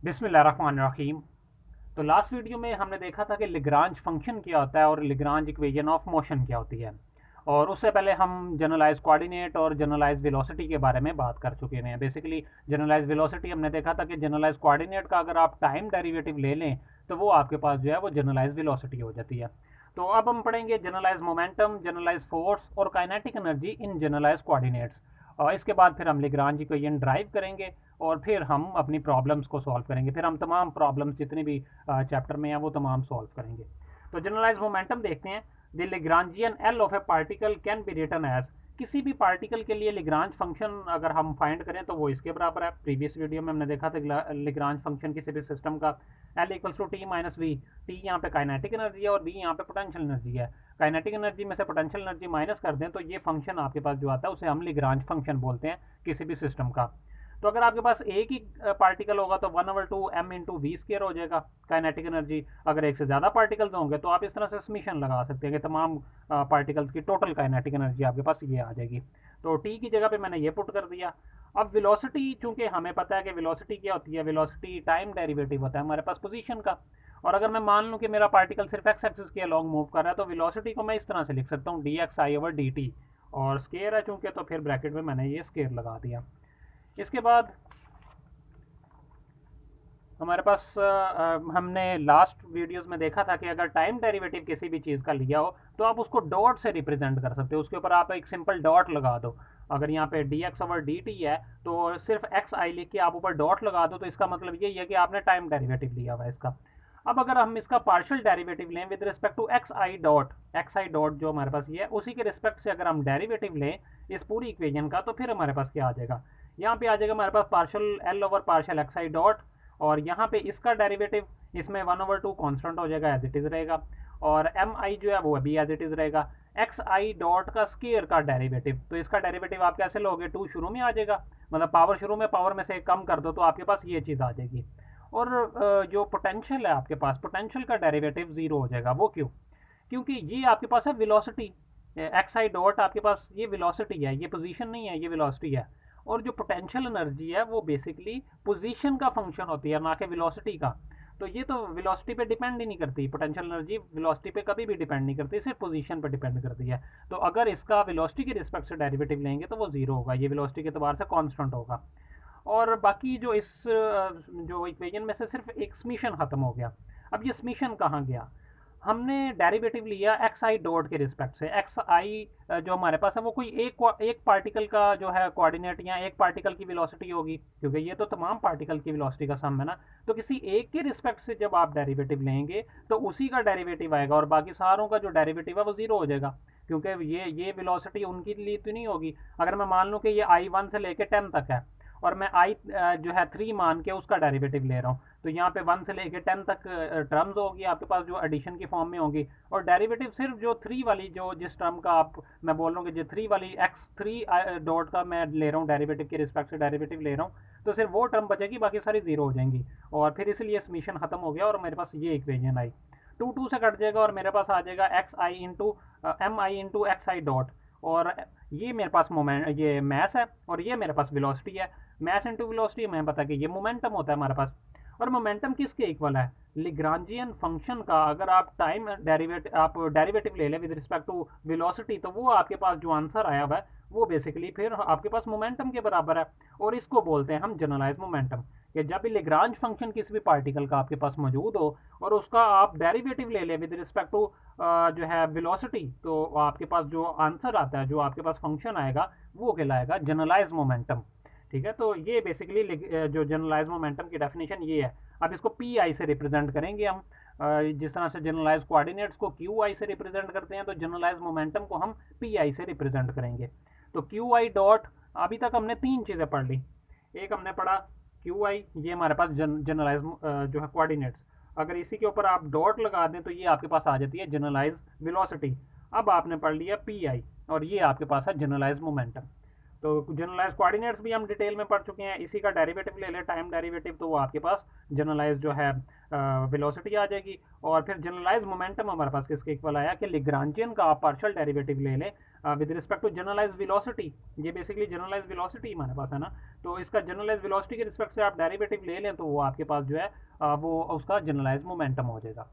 बिस्मिल्लाहिर्रहमानिर्रहीम। तो last video में हमने देखा था कि लिग्रांज फंक्शन क्या होता है और लिग्रांज इक्वेशन ऑफ मोशन क्या होती है। और उससे पहले हम जनरलाइज कोऑर्डिनेट और जनरलाइज वेलोसिटी के बारे में बात कर चुके हैं। बेसिकली जनरलाइज वेलोसिटी हमने देखा था कि जनरलाइज कोऑर्डिनेट का अगर आप टाइम डेरिवेटिव ले लें तो वो आपके पास जो है वो जनरलाइज वेलोसिटी हो जाती है। तो अब हम पढ़ेंगे जनरलाइज मोमेंटम, जनरलाइज फोर्स और kinetic energy in generalize coordinates. और इसके बाद फिर हम लिग्रांज इक्वेशन ड्राइव करेंगे और फिर हम अपनी प्रॉब्लम्स को सॉल्व करेंगे। फिर हम तमाम प्रॉब्लम्स जितनी भी चैप्टर में हैं वो तमाम सॉल्व करेंगे। तो जनरलाइज मोमेंटम देखते हैं। The Lagrangian L of a particle can be written as, किसी भी पार्टिकल के लिए लिग्रांज फंक्शन अगर हम फाइंड करें तो वो इसके बराबर है। प्रीवियस वीडियो में हमने देखा था लिग्रांज फंक्शन किसी भी सिस्टम का L equals to T minus V. T यहाँ पे काइनेटिक एनर्जी है और वी यहाँ पे पोटेंशियल एनर्जी है। काइनेटिक एनर्जी में से पोटेंशियल एनर्जी माइनस कर दें तो ये फंक्शन आपके पास जो आता है उसे हम लिग्रांज फंक्शन बोलते हैं किसी भी सिस्टम का। तो अगर आपके पास एक ही पार्टिकल होगा तो 1/2m/v² हो जाएगा काइनेटिक एनर्जी। अगर एक से ज़्यादा पार्टिकल्स होंगे तो आप इस तरह से समीशन लगा सकते हैं कि तमाम पार्टिकल्स की टोटल काइनेटिक एनर्जी आपके पास ये आ जाएगी। तो टी की जगह पे मैंने ये पुट कर दिया। अब वेलोसिटी, चूंकि हमें पता है कि वेलोसिटी क्या होती है, वेलोसिटी टाइम डेरिवेटिव होता है हमारे पास पोजीशन का। और अगर मैं मान लूँ कि मेरा पार्टिकल सिर्फ एक्स एक्सिस के अलॉन्ग मूव कर रहा है तो वेलोसिटी को मैं इस तरह से लिख सकता हूँ dxi/dt। और स्केयर है चूंकि तो फिर ब्रैकेट में मैंने ये स्केयर लगा दिया। इसके बाद हमारे पास हमने लास्ट वीडियोस में देखा था कि अगर टाइम डेरिवेटिव किसी भी चीज़ का लिया हो तो आप उसको डॉट से रिप्रेजेंट कर सकते हो। उसके ऊपर आप एक सिंपल डॉट लगा दो। अगर यहाँ पे dx/dt है तो सिर्फ xi लिख के आप ऊपर डॉट लगा दो तो इसका मतलब यही है कि आपने टाइम डेरिवेटिव लिया हुआ है इसका। अब अगर हम इसका पार्शियल डेरिवेटिव लें with respect to x i dot जो हमारे पास ये है उसी के रिस्पेक्ट से अगर हम डेरिवेटिव लें इस पूरी इक्वेशन का तो फिर हमारे पास क्या आ जाएगा। यहाँ पे आ जाएगा हमारे पास partial L over partial x i dot. और यहाँ पे इसका डेरिवेटिव इसमें 1/2 कांस्टेंट हो जाएगा, एज इट इज़ रहेगा। और एम आई जो है वो भी एज इट इज़ रहेगा। एक्स आई डॉट का स्केयर का डेरिवेटिव, तो इसका डेरिवेटिव आप कैसे लोगे, 2 शुरू में आ जाएगा, मतलब पावर शुरू में पावर में से कम कर दो तो आपके पास ये चीज़ आ जाएगी। और जो पोटेंशियल है आपके पास, पोटेंशियल का डेरिवेटिव ज़ीरो हो जाएगा। वो क्यों? क्योंकि ये आपके पास है वेलोसिटी। एक्स आई डॉट आपके पास ये वेलोसिटी है, ये पोजीशन नहीं है, ये वेलोसिटी है। और जो पोटेंशियल एनर्जी है वो बेसिकली पोजीशन का फंक्शन होती है, ना कि वेलोसिटी का। तो ये तो वेलोसिटी पे डिपेंड ही नहीं करती, पोटेंशियल एनर्जी वेलोसिटी पे कभी भी डिपेंड नहीं करती, सिर्फ पोजीशन पे डिपेंड करती है। तो अगर इसका वेलोसिटी के रिस्पेक्ट से डेरिवेटिव लेंगे तो वो जीरो होगा, ये वेलोसिटी के एतबार से कांस्टेंट होगा। और बाकी जो इस जो इक्वेशन में से सिर्फ एक समीशन खत्म हो गया। अब ये समीशन कहाँ गया? हमने डेरिवेटिव लिया एक्स आई डॉट के रिस्पेक्ट से। एक्स आई जो हमारे पास है वो कोई एक पार्टिकल का जो है कोऑर्डिनेट या एक पार्टिकल की वेलोसिटी होगी, क्योंकि ये तो तमाम पार्टिकल की वेलोसिटी का सम है ना। तो किसी एक के रिस्पेक्ट से जब आप डेरिवेटिव लेंगे तो उसी का डेरिवेटिव आएगा और बाकी सारों का जो डेरिवेटिव है वो जीरो हो जाएगा, क्योंकि ये वेलोसिटी उनके लिए तो नहीं होगी। अगर मैं मान लूँ कि ये I1 से लेके 10 तक है और मैं आई जो है 3 मान के उसका डेरिवेटिव ले रहा हूँ, तो यहाँ पे 1 से लेके 10 तक टर्म्स होगी आपके पास जो एडिशन की फॉर्म में होंगी। और डेरिवेटिव सिर्फ जो 3 वाली, जो जिस टर्म का आप मैं बोल रहा हूँ कि जो 3 वाली x3 डॉट का मैं ले रहा हूँ डेरिवेटिव के रिस्पेक्ट से डेरिवेटिव ले रहा हूँ, तो सिर्फ वो टर्म बचेगी, बाकी सारी जीरो हो जाएंगी। और फिर इसलिए समीशन खत्म हो गया और मेरे पास ये इक्वेशन आई। 2 से कट जाएगा और मेरे पास आ जाएगा xi/mi/xi डॉट। और ये मेरे पास मोमेंट, ये मैस है और ये मेरे पास वेलोसिटी है। मैस इनटू वेलोसिटी हमें पता है कि ये मोमेंटम होता है हमारे पास। और मोमेंटम किसके इक्वल है? लिग्रांजियन फंक्शन का। अगर आप डेरिवेटिव ले लें विद रिस्पेक्ट टू वेलोसिटी तो वो आपके पास जो आंसर आया हुआ है वो बेसिकली फिर आपके पास मोमेंटम के बराबर है। और इसको बोलते हैं हम जनरलाइज मोमेंटम। कि जब भी लिग्रांज फंक्शन किसी भी पार्टिकल का आपके पास मौजूद हो और उसका आप डेरिवेटिव ले लें विद रिस्पेक्ट टू जो है वेलोसिटी, तो आपके पास जो आंसर आता है, जो आपके पास फंक्शन आएगा वो कहलाएगा जनरलाइज मोमेंटम। ठीक है, तो ये बेसिकली जो जनरलाइज मोमेंटम की डेफिनेशन ये है। अब इसको पी आई से रिप्रेजेंट करेंगे हम। जिस तरह से जनरलाइज कोऑर्डिनेट्स को क्यू आई से रिप्रेजेंट करते हैं तो जनरलाइज मोमेंटम को हम पी आई से रिप्रेजेंट करेंगे। तो क्यू आई डॉट, अभी तक हमने 3 चीज़ें पढ़ ली। एक हमने पढ़ा क्यू आई, ये हमारे पास जनरलाइज जो है कोऑर्डिनेट्स। अगर इसी के ऊपर आप डॉट लगा दें तो ये आपके पास आ जाती है जनरलाइज वेलोसिटी। अब आपने पढ़ लिया पी आई और ये आपके पास है जनरलाइज मोमेंटम। तो जनरलाइज कोऑर्डिनेट्स भी हम डिटेल में पढ़ चुके हैं। इसी का डेरिवेटिव ले लें, टाइम डेरिवेटिव, तो वो आपके पास जनरलाइज जो है वेलोसिटी आ जाएगी। और फिर जनरलाइज मोमेंटम हमारे पास किसके इक्वल आया कि लेग्रांजियन का आप पार्शियल डेरिवेटिव ले लें with respect to generalize velocity. ये बेसिकली जनरलाइज वेलोसिटी हमारे पास है ना, तो इसका जनरलाइज वेलोसिटी के रिस्पेक्ट से आप डेरिवेटिव ले लें तो वो आपके पास जो है वो उसका जनरलाइज मोमेंटम हो जाएगा।